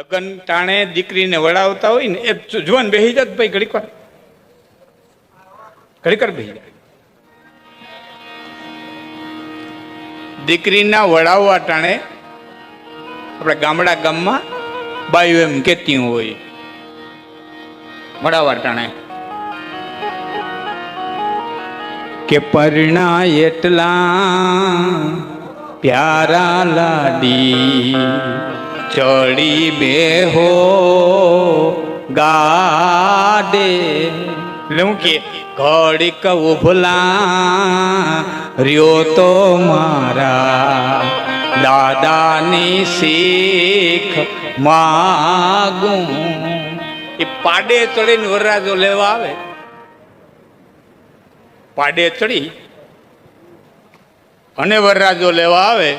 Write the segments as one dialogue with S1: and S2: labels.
S1: લગ્ન ટાણે દીકરીને વડાવતા હોય ને એ જુવાન બેસી જાત ભાઈ ઘડીક વાર બેસી જાય. દીકરીના વડાવવા ટાણે આપણે ગામમાં બાયું એમ કહેતી હોય વડાવવા ટાણે કે પરણા એટલા પ્યારા લાડી ચડી બેહો ગાડે. એટલે હું કે ઘડીક ઉભલા રહ્યો તો મારા દાદાની શીખ માગું. એ પાડે ચડીને વરરાજો લેવા આવે, પાડે ચડી અને વરરાજો લેવા આવે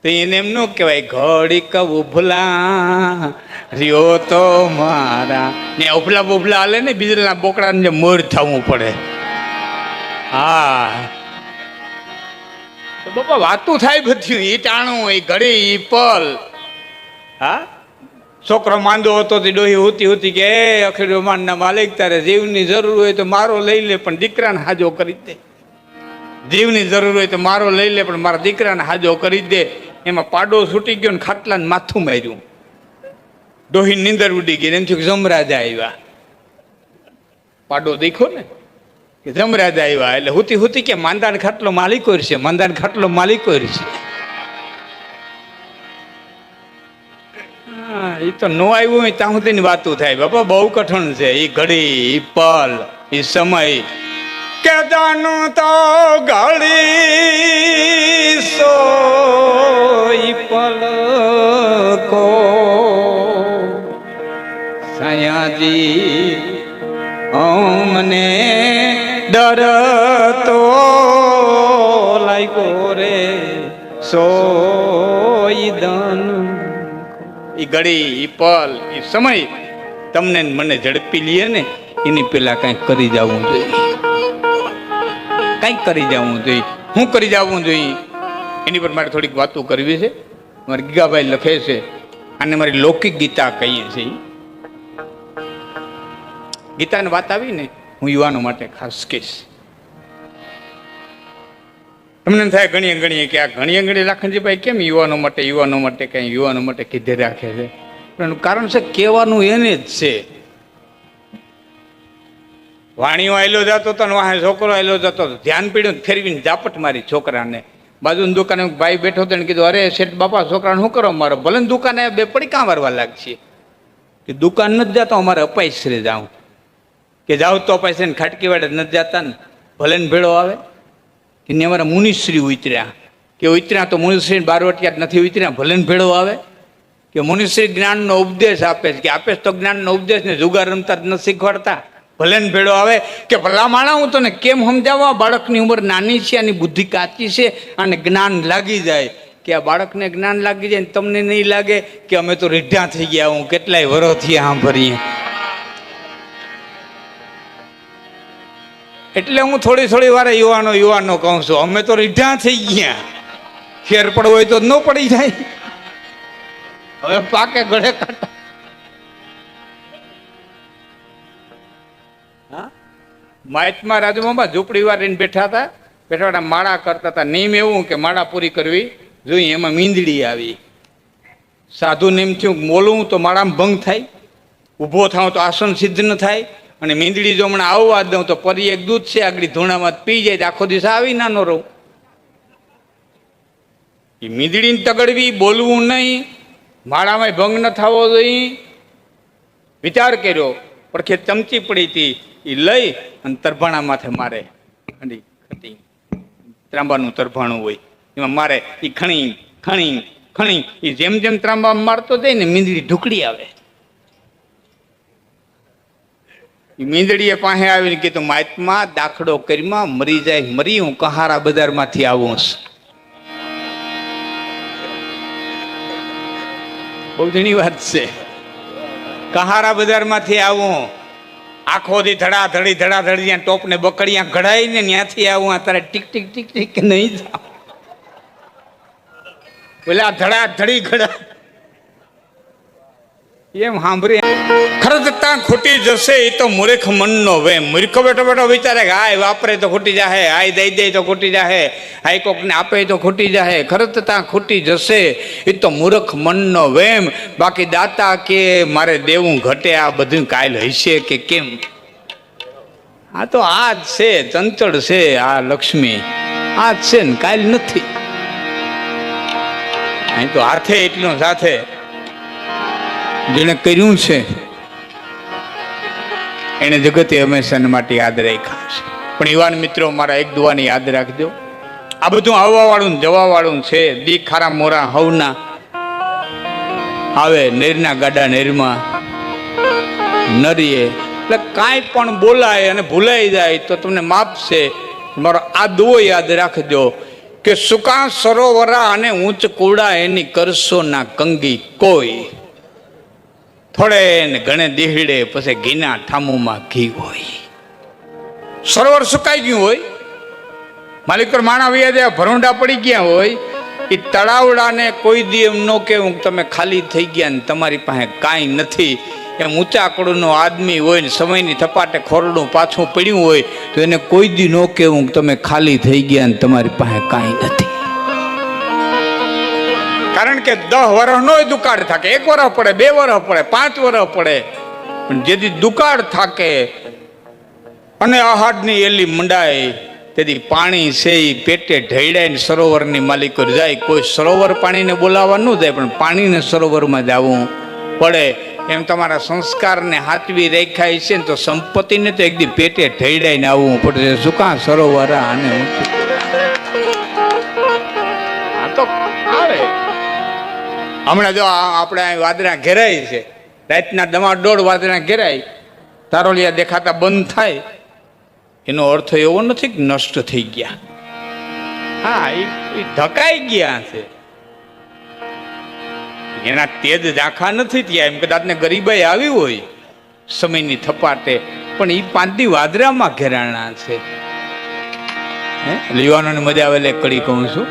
S1: તો એને એમ ન કહેવાય ઘડીક ઉભલા રહ્યો તો મારા. ને ઉભલા બુભલા હાલે ને બીજના બોકડાને જે મોર થવું પડે. હા તો બાપા વાતું થાય બધું. એ ટાણું એ ઘડી એ પલ. હા છોકરો માંદો હતો તે ડોહી હોતી કે અખિર માનના માલિક તારે જીવની જરૂર હોય તો મારો લઈ લે પણ દીકરાને હાજો કરી દે. જીવની જરૂર હોય તો મારો લઈ લે પણ મારા દીકરાને હાજો કરી દે. એમાં પાડો છૂટી ગયો ને ખાટલાને માથું માર્યું. ડોહી નીંદર ઉડી ગઈ. એમ થયું કે જમરાજા આવ્યા. પાડો દેખો ને કે જમરાજા આવ્યા એટલે હુતી કે માંદાને ખાટલો માલિકો છે, માંદાને ખાટલો માલિકો છે. એ તો નો આવ્યું હોય ત્યાં સુધીની વાતો થાય બાપા. બહુ કઠણ છે એ ઘડી, એ પલ, એ સમય. કે જાનું તો ઘડી સો ઈ પલ કો સયાજી મને ડર તો લાગ્યો રે સોઈ દન. એ ઘડી, એ પલ, એ સમય તમને મને ઝડપી લે ને એની પેલા કંઈક કરી જવું જોઈએ. કંઈક કરી જવું જોઈએ. શું કરી જવું જોઈએ એની પર મારે થોડીક વાતો કરવી છે. મારે ગીગાભાઈ લખે છે અને મારી લૌકિક ગીતા કહીએ છીએ. ગીતાની વાત આવી ને હું યુવાનો માટે ખાસ કહીશ. તમને થાય ઘણીએ કે આ ઘણીએ લાખનજીભાઈ કેમ યુવાનો માટે કંઈ યુવાનો માટે કીધે રાખે છે. પણ એનું કારણ છે કહેવાનું એને જ છે. વાણીઓ આવેલો જતો હતો ને વાહે છોકરો આવેલો જતો હતો, ધ્યાન પીડ્યું ફેરવીને ઝાપટ મારી છોકરાને. બાજુની દુકાને ભાઈ બેઠો હતો ને કીધું અરે શેઠ બાપા છોકરાને શું કરો મારો? ભલે દુકાને બે પડી કાં વારવા લાગશે કે દુકાન નથી જતો અમારે અપાઈશ્રે જાઉં કે જાઉં તો અપાઈશ્રે ને ખાટકી વાડે નથી જતા ને ભલે ને ભેળો આવે કે ને અમારા મુનિશ્રી ઉતર્યા કે ઉતર્યા તો મુનિશ્રી બારવટિયા નથી ઉતર્યા ભલે ને ભેળો આવે કે મુનિશ્રી જ્ઞાનનો ઉપદેશ આપે છે કે આપે તો જ્ઞાનનો ઉપદેશ ને જુગાર રમતા જ નથી શીખવાડતા ભલે ને ભેળો આવે કે ભલા માણા હું તને કેમ સમજાવવા? બાળકની ઉંમર નાની છે, આની બુદ્ધિ કાચી છે અને જ્ઞાન લાગી જાય કે આ બાળકને જ્ઞાન લાગી જાય ને તમને નહીં લાગે કે અમે તો રીઢા થઈ ગયા, હું કેટલાય વરોથી સાંભળીએ. એટલે હું થોડી વારે યુવાનો કહું છું અમે તો રીઢા થઈ ગયા. ફેર પડવો હોય તો ન પડી જાય. હવે પાકે ગળે કાઢા. મહાત્મા રાજુમાં ઝૂંપડી વાર રહીને બેઠા માળા કરતા હતા. નેમ એવું કે માળા પૂરી કરવી જોઈએ. એમાં મીંદડી આવી. સાધુ નેમ થયું બોલવું તો માળામાં ભંગ થાય, ઊભો થાવ તો આસન સિદ્ધ ન થાય. અને મીંદડી જો હમણાં આવવા દઉં તો પરી એક દૂધ છે આગળ ધૂણામાં પી જાય તો આખો દિવસ આવી નાનો રહું. એ મીંદડીને તગડવી, બોલવું નહીં, માળામાં ભંગ ન થવો જોઈએ. વિચાર કર્યો પડખે ચમચી પડી હતી એ લઈ અને તરભાણા માથે મારે. ત્રાંબાનું તરભાણું હોય એમાં મારે. એ ખણી એ જેમ ત્રાંબા મારતો જાય ને મીંદડી ઢુકડી આવે. એ મીંદડીએ પાસે આવીને કીધું મહાત્મા દાખલો કરીમાં મરી જાય મરી, હું કહારા બજારમાંથી આવું છું. બહુ જૂની વાત છે. કહારા બજારમાંથી આવું, આખો દી ધડાધડી ત્યાં ટોપને બકડીયા ઘડાઈને ત્યાંથી આવું. તારે ટીક નહીં જાવ. પેલા ધડાધડી ઘડા એમ સાંભળી ખરજતા ખૂટી જશે એ તો મૂર્ખ મનનો વેમ. મૂર્ખો બેઠો બેઠો વિચારે કે હાય વાપરે તો ખૂટી જાહે, હાય દઈ દે તો ખૂટી જાહે, હાય કોકને આપે તો ખૂટી જાહે. ખરજતા ખૂટી જશે એ તો મૂર્ખ મનનો વેમ. બાકી દાતા કે મારે દેવું ઘટે આ બધું કાલ હશે કે કેમ. આ તો આ જ છે, ચંચળ છે આ લક્ષ્મી, આ જ છે ને કાલ નથી. અહીં તો હાથે એટલું સાથે જેને કર્યું છે એને જગતે હંમેશા માટે યાદ રાખ્યા છે. પણ યુવાન મિત્રો, મારા એક દુઆને યાદ રાખજો. આ બધું આવવા વાળું જવા વાળું છે. દી ખારા મોરા હવના આવે, નેરના ગાડા નેરમાં નરીએ. એટલે કાંઈ પણ બોલાય અને ભૂલાઈ જાય તો તમને માપશે. મારો આ દુઓ યાદ રાખજો કે સુકા સરોવરા અને ઊંચ કુડા એની કરશો ના કંગી કોઈ. થોડે ને ઘણે દીહડે પછી ઘીના ઠામુમાં ઘી હોય. સરોવર સુકાઈ ગયું હોય, માલિકર માણા વૈયા જ્યાં ભરોંડા પડી ગયા હોય, એ તળાવડાને કોઈ દી એમ ન કહેવું તમે ખાલી થઈ ગયા ને તમારી પાસે કાંઈ નથી. એમ ઊંચા કુળનો આદમી હોય ને સમયની થપાટે ખોરડું પાછું પડ્યું હોય તો એને કોઈ દી ન કહેવું તમે ખાલી થઈ ગયા ને તમારી પાસે કાંઈ નથી. કારણ કે 10 વર્ષ નો દુકાળ થાકે, 1 વર્ષ પડે, 2 વર્ષ પડે, 5 વર્ષ પડે, પણ જેથી દુકાળ થાકે અને આહાડની એલી મંડાય તેથી પાણી છે એ પેટે ઢળાય ને સરોવરની માલિકો જાય. કોઈ સરોવર પાણીને બોલાવવા ન જાય, પણ પાણીને સરોવરમાં જવું પડે. એમ તમારા સંસ્કારને હાથવી રાખ્યા છે ને તો સંપત્તિને તો એકદી પેટે ઢળાઈને આવવું પડશે. શું કાં સરોવર આને આ તો આવે. હમણાં જો આપણે વાદળા ઘેરાય છે, રાતના 1:30 વાદળા ઘેરાય, તારોલિયા દેખાતા બંધ થાય, એનો અર્થ એવો નથી કે નષ્ટ થઈ ગયા. હા, એ ધકાઈ ગયા છે, એના તેજ ઝાંખા નથી થયા. એમ કદાચ ને ગરીબાઈ આવી હોય સમયની થપાટે, પણ એ 5 દી વાદળામાં ઘેરાણા છે. યુવાનોને મજા આવે એટલે કડી કહું છું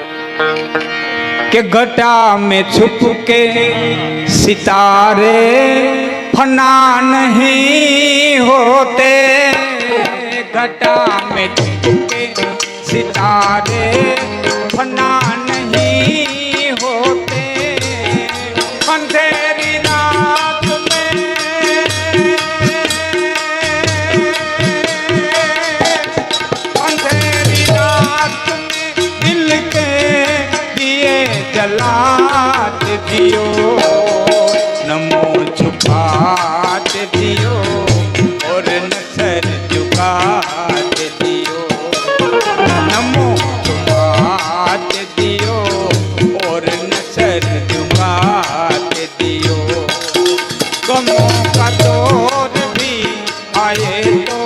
S1: कि घटा में छुप के सितारे फना नहीं होते, घटा में छुप के सितारे फना नहीं होते, अंधेरी रात में अंधेरी रात में दिल के जलात दियो, नमो छुपात दियो और नजर झुकात दियो, नमो छुपात दियो और नजर झुकात दियो, गमों का दौर भी आए तो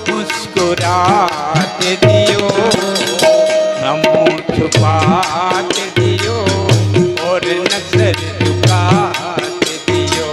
S1: मुस्कुरात दियो, नमो छुपात दियो और नजर झुकात दियो।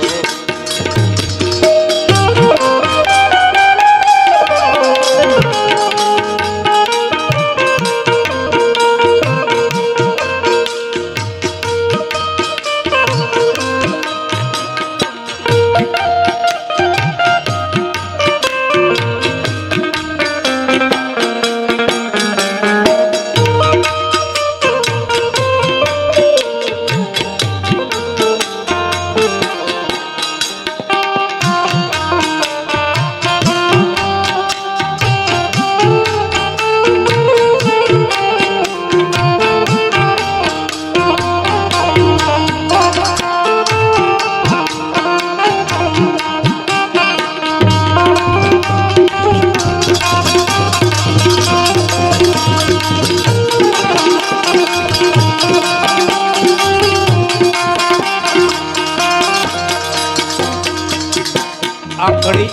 S1: આ કડી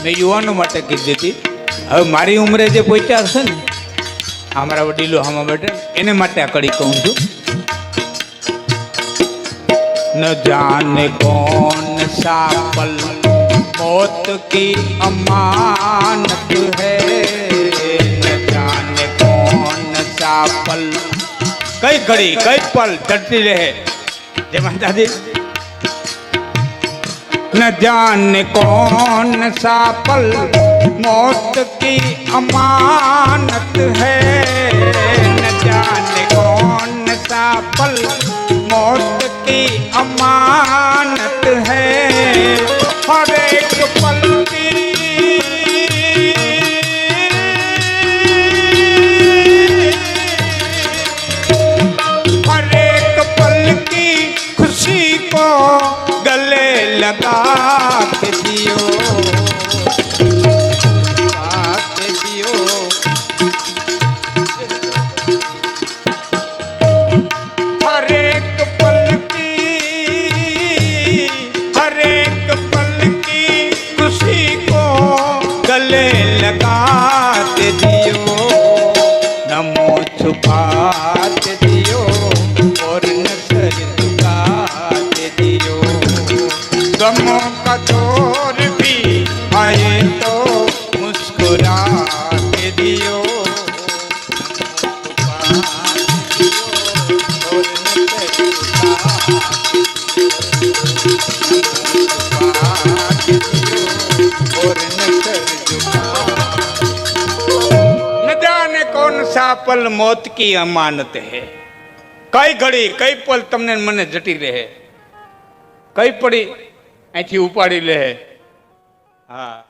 S1: મેં યુવાનો માટે કીધી હતી. હવે મારી ઉંમરે જે પહોંચ્યા છે ને, અમારા વડીલો આમાં બેઠે, એને માટે આ કડી કહું છું. ન જાને કોન સા પલ मौत की अमानत है, न जाने कौन सा पल, कई घड़ी कई पल चलती रहे. जय माता दी. न जाने कौन सा पल मौत की अमानत है, न जाने कौन सा पल मौत की अमानत है। हर एक पल की हर एक पल की खुशी को गले लगा के जियो, के जियो। हर एक पल की हर एक पल की खुशी को गले लगा के जियो, न मुँह छुपा के जियो और न सर झुका के जियो। गमों का दौर भी आए तो मुस्कुरा के दियो, न जाने कौन सा पल मौत की अमानत है। कई घड़ी कई पल तमने मने जटी रहे, कई पड़ी અહીંથી ઉપાડી લે. હા.